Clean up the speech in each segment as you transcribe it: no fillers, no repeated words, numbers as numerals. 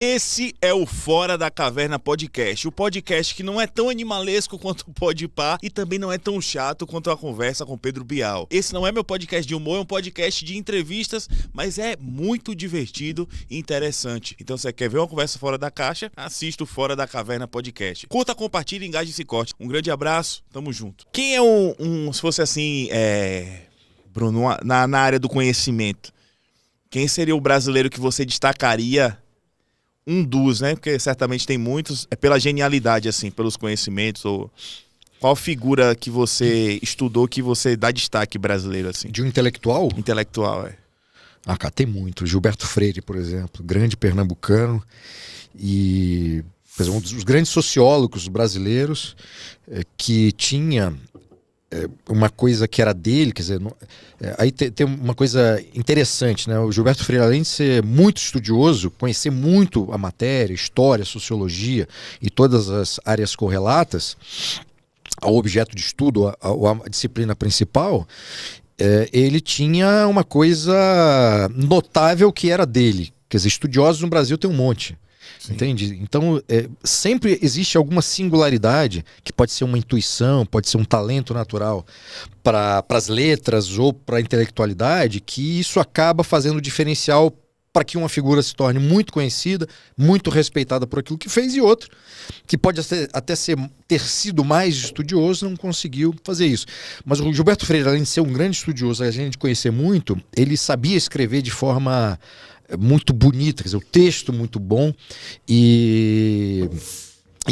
Esse é o Fora da Caverna Podcast, o podcast que não é tão animalesco quanto o Podpah e também não é tão chato quanto a conversa com Pedro Bial. Esse não é meu podcast de humor, é um podcast de entrevistas, mas é muito divertido e interessante. Então, se você quer ver uma conversa fora da caixa, assista o Fora da Caverna Podcast. Curta, compartilhe, engaje e se corte. Um grande abraço, tamo junto. Quem é se fosse assim, Bruno, na área do conhecimento, quem seria o brasileiro que você destacaria? Um dos, né? Porque certamente tem muitos. É pela genialidade, assim, pelos conhecimentos. Ou qual figura que você estudou que você dá destaque brasileiro, assim? De um intelectual? Intelectual, é. Ah, cara, tem muito. Gilberto Freire, por exemplo, grande pernambucano e um dos grandes sociólogos brasileiros que tinha uma coisa que era dele, quer dizer, aí tem uma coisa interessante, né? O Gilberto Freire, além de ser muito estudioso, conhecer muito a matéria, história, sociologia e todas as áreas correlatas ao objeto de estudo, a disciplina principal, ele tinha uma coisa notável que era dele. Quer dizer, estudiosos no Brasil tem um monte. Sim. Entende? Então, sempre existe alguma singularidade, que pode ser uma intuição, pode ser um talento natural para as letras ou para a intelectualidade, que isso acaba fazendo diferencial para que uma figura se torne muito conhecida, muito respeitada por aquilo que fez, e outro, que pode até ter sido mais estudioso, não conseguiu fazer isso. Mas o Gilberto Freire, além de ser um grande estudioso, a gente conhecer muito, ele sabia escrever de forma muito bonita, quer dizer, o texto muito bom e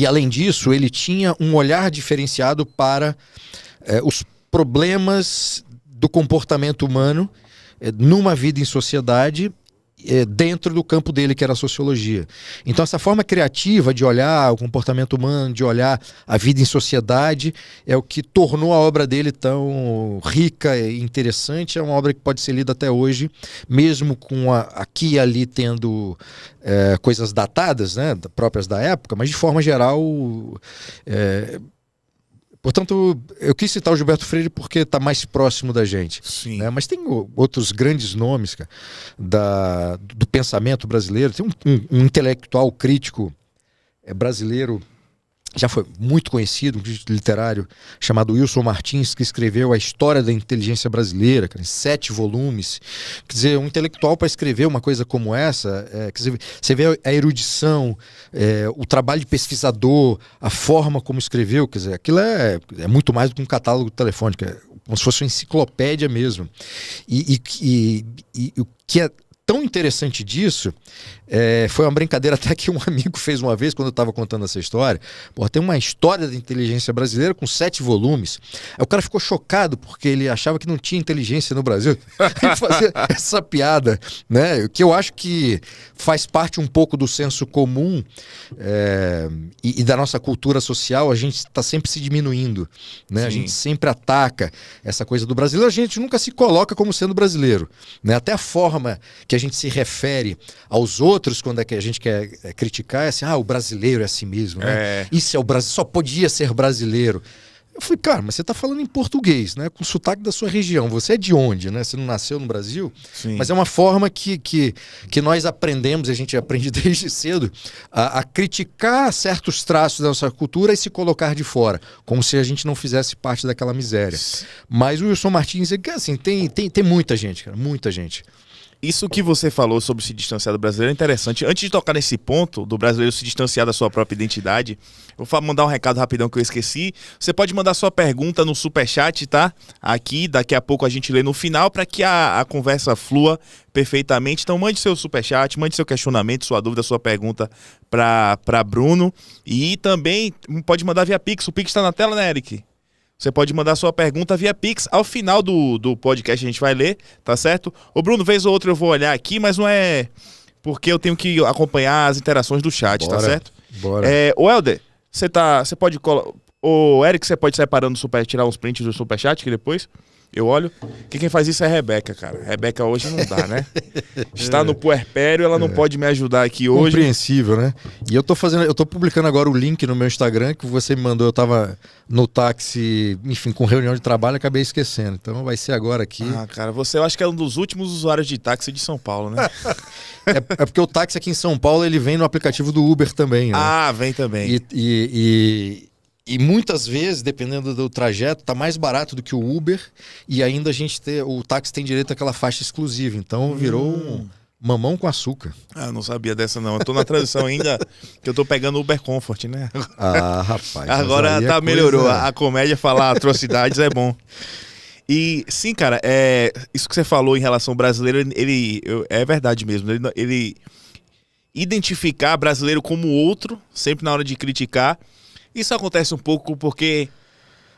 além disso ele tinha um olhar diferenciado para os problemas do comportamento humano numa vida em sociedade dentro do campo dele, que era a sociologia. Então essa forma criativa de olhar o comportamento humano, de olhar a vida em sociedade, é o que tornou a obra dele tão rica e interessante. É uma obra que pode ser lida até hoje, mesmo com aqui e ali tendo coisas datadas, né, próprias da época, mas de forma geral... Portanto, eu quis citar o Gilberto Freire porque está mais próximo da gente. Sim. Né? Mas tem outros grandes nomes, cara, do pensamento brasileiro. Tem um intelectual crítico brasileiro, já foi muito conhecido, um crítico literário chamado Wilson Martins, que escreveu A História da Inteligência Brasileira, cara, em 7 volumes. Quer dizer, um intelectual para escrever uma coisa como essa, quer dizer, você vê a erudição, o trabalho de pesquisador, a forma como escreveu, quer dizer, aquilo é muito mais do que um catálogo telefônico, como se fosse uma enciclopédia mesmo. E o que é tão interessante disso, foi uma brincadeira até que um amigo fez uma vez, quando eu estava contando essa história. Pô, tem uma história da inteligência brasileira com 7 volumes. Aí o cara ficou chocado, porque ele achava que não tinha inteligência no Brasil. Ele fazia essa piada, né? Que eu acho que faz parte um pouco do senso comum e da nossa cultura social. A gente está sempre se diminuindo, né? A gente sempre ataca essa coisa do brasileiro. A gente nunca se coloca como sendo brasileiro, né? Até a forma que a gente se refere aos outros quando é que a gente quer criticar é assim, o brasileiro é assim mesmo, né? Isso é o Brasil, só podia ser brasileiro. Eu falei, cara, mas você está falando em português, né? Com o sotaque da sua região. Você é de onde, né? Você não nasceu no Brasil? Sim. Mas é uma forma que nós aprendemos, a gente aprende desde cedo, a criticar certos traços da nossa cultura e se colocar de fora, como se a gente não fizesse parte daquela miséria. Mas o Wilson Martins, assim, tem muita gente, cara, muita gente. Isso que você falou sobre se distanciar do brasileiro é interessante. Antes de tocar nesse ponto, do brasileiro se distanciar da sua própria identidade, eu vou mandar um recado rapidão que eu esqueci. Você pode mandar sua pergunta no superchat, tá? Aqui, daqui a pouco a gente lê no final, para que a conversa flua perfeitamente. Então mande seu superchat, mande seu questionamento, sua dúvida, sua pergunta para Bruno. E também pode mandar via Pix. O Pix está na tela, né, Eric? Você pode mandar sua pergunta via Pix. Ao final do podcast a gente vai ler, tá certo? Ô Bruno, vez ou outra eu vou olhar aqui, mas não é porque eu tenho que acompanhar as interações do chat, tá certo? Bora. Ô Helder, você pode... Ô Eric, você pode separando tirar uns prints do superchat que depois? Eu olho, que quem faz isso é a Rebeca, cara. Rebeca hoje não dá, né? Está no puerpério, ela não pode me ajudar aqui hoje. Compreensível, né? E eu tô publicando agora o link no meu Instagram que você me mandou. Eu tava no táxi, enfim, com reunião de trabalho, acabei esquecendo. Então vai ser agora aqui. Ah, cara, você eu acho que é um dos últimos usuários de táxi de São Paulo, né? É porque o táxi aqui em São Paulo, ele vem no aplicativo do Uber também, né? Ah, vem também. E muitas vezes, dependendo do trajeto, tá mais barato do que o Uber e ainda o táxi tem direito àquela faixa exclusiva. Então virou um mamão com açúcar. Ah, eu não sabia dessa não. Eu tô na transição ainda, que eu tô pegando o Uber Comfort, né? Ah, rapaz. Agora tá, melhorou. A comédia falar atrocidades é bom. E sim, cara, isso que você falou em relação ao brasileiro, é verdade mesmo. Ele identificar brasileiro como outro, sempre na hora de criticar. Isso acontece um pouco porque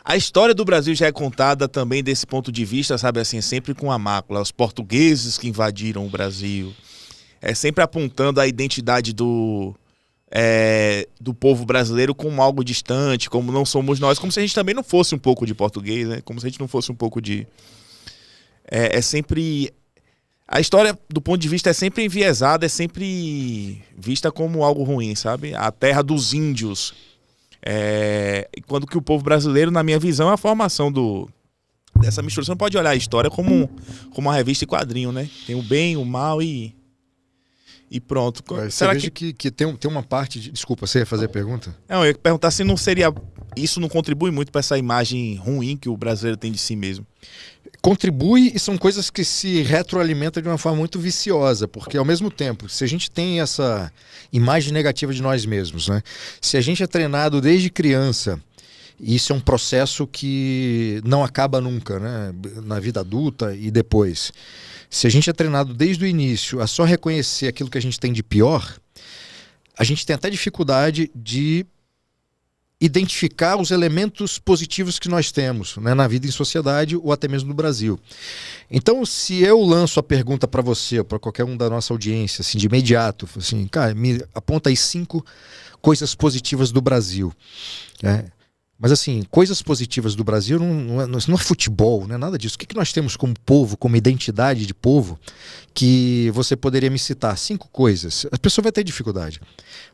a história do Brasil já é contada também desse ponto de vista, sabe assim, sempre com a mácula. Os portugueses que invadiram o Brasil. Sempre apontando a identidade do povo brasileiro como algo distante, como não somos nós, como se a gente também não fosse um pouco de português, né? Como se a gente não fosse um pouco de... sempre... A história, do ponto de vista, é sempre enviesada, é sempre vista como algo ruim, sabe? A terra dos índios. Quando que o povo brasileiro, na minha visão, é a formação dessa mistura. Você não pode olhar a história como uma revista e quadrinho, né? Tem o bem, o mal e pronto. Será que tem uma parte de... Desculpa, você ia fazer a pergunta? Não, eu ia perguntar se não seria... Isso não contribui muito para essa imagem ruim que o brasileiro tem de si mesmo. Contribui, e são coisas que se retroalimentam de uma forma muito viciosa, porque ao mesmo tempo, se a gente tem essa imagem negativa de nós mesmos, né? Se a gente é treinado desde criança, isso é um processo que não acaba nunca, né? Na vida adulta e depois. Se a gente é treinado desde o início a só reconhecer aquilo que a gente tem de pior, a gente tem até dificuldade de identificar os elementos positivos que nós temos, né, na vida em sociedade ou até mesmo no Brasil. Então, se eu lanço a pergunta para você ou para qualquer um da nossa audiência, assim, de imediato, assim, cara, me aponta aí 5 coisas positivas do Brasil. Mas assim, coisas positivas do Brasil não é futebol, não é nada disso. O que nós temos como povo, como identidade de povo, que você poderia me citar? 5 coisas. A pessoa vai ter dificuldade.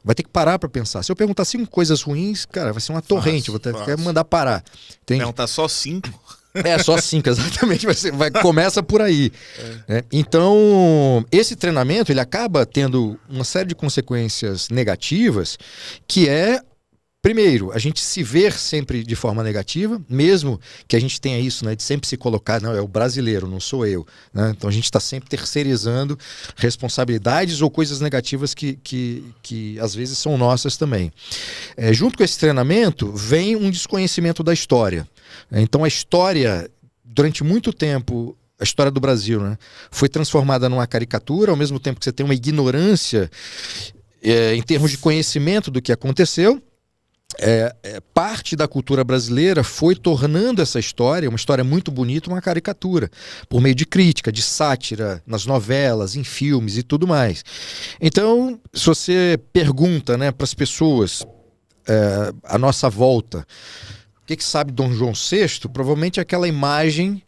Vai ter que parar para pensar. Se eu perguntar 5 coisas ruins, cara, vai ser uma torrente. Vou ter que mandar parar. Perguntar só 5? Só 5, exatamente. Começa por aí. Então, esse treinamento, ele acaba tendo uma série de consequências negativas, que é... Primeiro, a gente se ver sempre de forma negativa, mesmo que a gente tenha isso, né, de sempre se colocar, não, é o brasileiro, não sou eu. Né? Então a gente está sempre terceirizando responsabilidades ou coisas negativas que às vezes são nossas também. Junto com esse treinamento, vem um desconhecimento da história. Então a história, durante muito tempo, a história do Brasil, né, foi transformada numa caricatura, ao mesmo tempo que você tem uma ignorância em termos de conhecimento do que aconteceu. Parte da cultura brasileira foi tornando essa história, uma história muito bonita, uma caricatura, por meio de crítica, de sátira, nas novelas, em filmes e tudo mais. Então, se você pergunta, né, para as pessoas à nossa volta, o que sabe Dom João VI? Provavelmente aquela imagem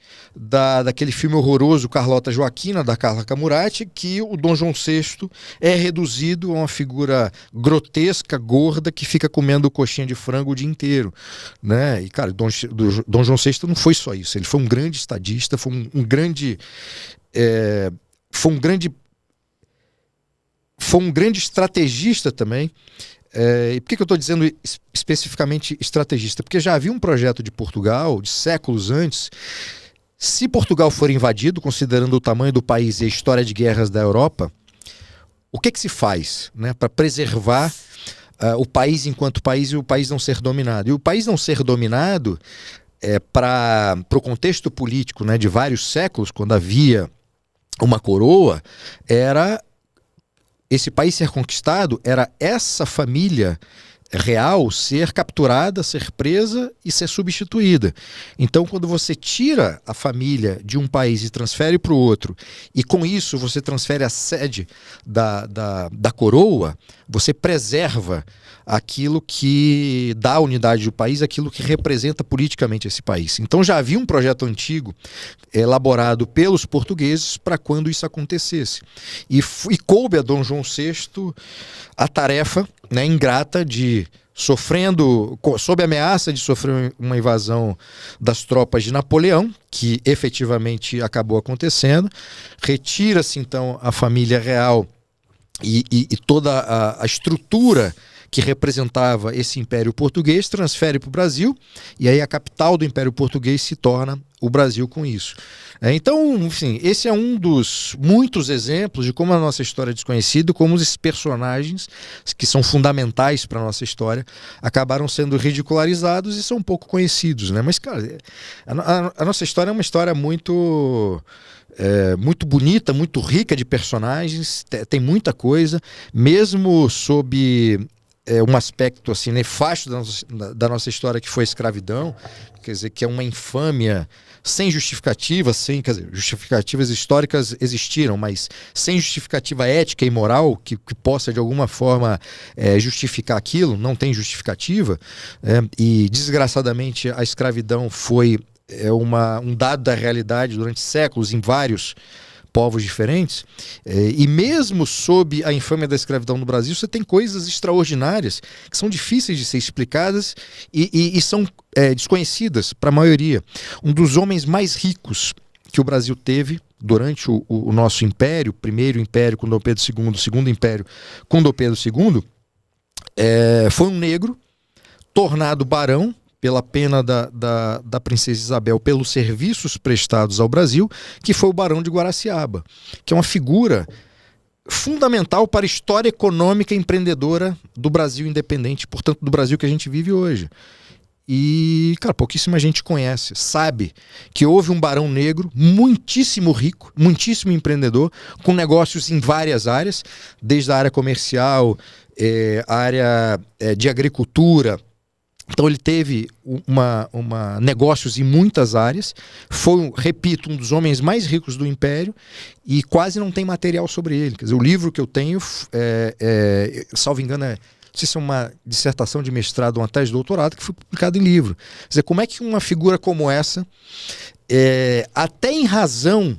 daquele filme horroroso Carlota Joaquina, da Carla Camurati, que o Dom João VI é reduzido a uma figura grotesca, gorda, que fica comendo coxinha de frango o dia inteiro. Né? E, cara, Dom João VI não foi só isso. Ele foi um grande estadista, foi um grande estrategista também. E por que eu estou dizendo especificamente estrategista? Porque já havia um projeto de Portugal, de séculos antes. Se Portugal for invadido, considerando o tamanho do país e a história de guerras da Europa, o que se faz, né, para preservar o país enquanto país e o país não ser dominado? E o país não ser dominado, para o contexto político, né, de vários séculos, quando havia uma coroa, era... Esse país ser conquistado era essa família real ser capturada, ser presa e ser substituída. Então, quando você tira a família de um país e transfere para o outro, e com isso você transfere a sede da coroa, você preserva aquilo que dá a unidade do país, aquilo que representa politicamente esse país. Então já havia um projeto antigo elaborado pelos portugueses para quando isso acontecesse. E coube a Dom João VI a tarefa, né, ingrata de, sob ameaça de sofrer uma invasão das tropas de Napoleão, que efetivamente acabou acontecendo, retira-se então a família real e toda a estrutura que representava esse Império Português, transfere para o Brasil, e aí a capital do Império Português se torna o Brasil com isso. Então, enfim, esse é um dos muitos exemplos de como a nossa história é desconhecida, como esses personagens que são fundamentais para a nossa história acabaram sendo ridicularizados e são pouco conhecidos, né? Mas, cara, a nossa história é uma história muito bonita, muito rica de personagens, tem muita coisa, mesmo sob um aspecto assim nefasto da nossa história, que foi a escravidão, quer dizer, que é uma infâmia sem justificativa, quer dizer, justificativas históricas existiram, mas sem justificativa ética e moral que possa de alguma forma justificar aquilo, não tem justificativa, e desgraçadamente a escravidão foi um dado da realidade durante séculos em vários povos diferentes, e mesmo sob a infâmia da escravidão no Brasil, você tem coisas extraordinárias que são difíceis de ser explicadas e são desconhecidas para a maioria. Um dos homens mais ricos que o Brasil teve durante o nosso império, primeiro império com Dom Pedro II, segundo império com Dom Pedro II, foi um negro tornado barão pela pena da princesa Isabel, pelos serviços prestados ao Brasil, que foi o Barão de Guaraciaba, que é uma figura fundamental para a história econômica e empreendedora do Brasil independente, portanto do Brasil que a gente vive hoje. E, cara, pouquíssima gente conhece, sabe que houve um barão negro muitíssimo rico, muitíssimo empreendedor, com negócios em várias áreas, desde a área comercial, a área de agricultura. Então ele teve negócios em muitas áreas, foi, repito, um dos homens mais ricos do Império e quase não tem material sobre ele. Quer dizer, o livro que eu tenho, salvo engano, não sei se é uma dissertação de mestrado ou uma tese de doutorado, que foi publicado em livro. Quer dizer, como é que uma figura como essa, até em razão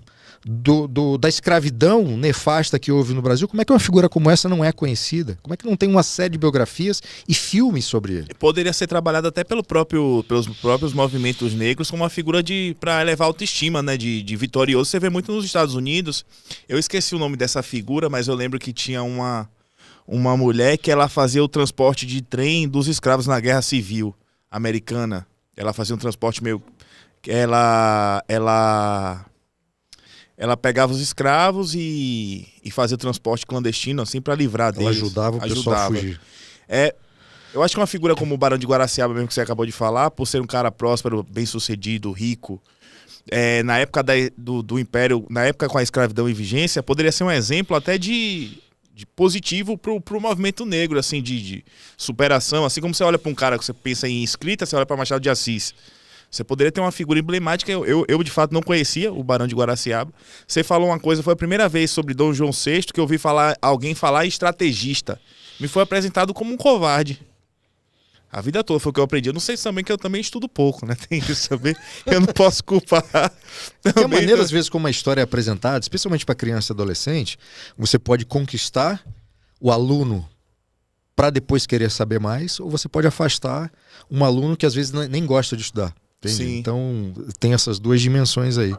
da escravidão nefasta que houve no Brasil, como é que uma figura como essa não é conhecida? Como é que não tem uma série de biografias e filmes sobre ele? Poderia ser trabalhado até pelos próprios movimentos negros como uma figura para elevar a autoestima, né, de vitorioso. Você vê muito nos Estados Unidos. Eu esqueci o nome dessa figura, mas eu lembro que tinha uma mulher que ela fazia o transporte de trem dos escravos na Guerra Civil Americana. Ela fazia um transporte meio... Ela pegava os escravos e fazia o transporte clandestino, assim, para livrar deles. Ela ajudava o pessoal a fugir. Eu acho que uma figura como o Barão de Guaraciaba, mesmo que você acabou de falar, por ser um cara próspero, bem-sucedido, rico, na época do Império, na época com a escravidão em vigência, poderia ser um exemplo até de positivo pro movimento negro, assim, de superação. Assim como você olha para um cara que você pensa em escrita, você olha para Machado de Assis. Você poderia ter uma figura emblemática. Eu de fato não conhecia o Barão de Guaraciaba. Você falou uma coisa, foi a primeira vez sobre Dom João VI que eu ouvi alguém falar estrategista. Me foi apresentado como um covarde. A vida toda foi o que eu aprendi. Eu não sei também que eu também estudo pouco, né? Tem isso também. Eu não posso culpar. Tem a maneira, às vezes, como a história é apresentada, especialmente para criança e adolescente, você pode conquistar o aluno para depois querer saber mais, ou você pode afastar um aluno que às vezes nem gosta de estudar. Entende? Então tem essas duas dimensões aí.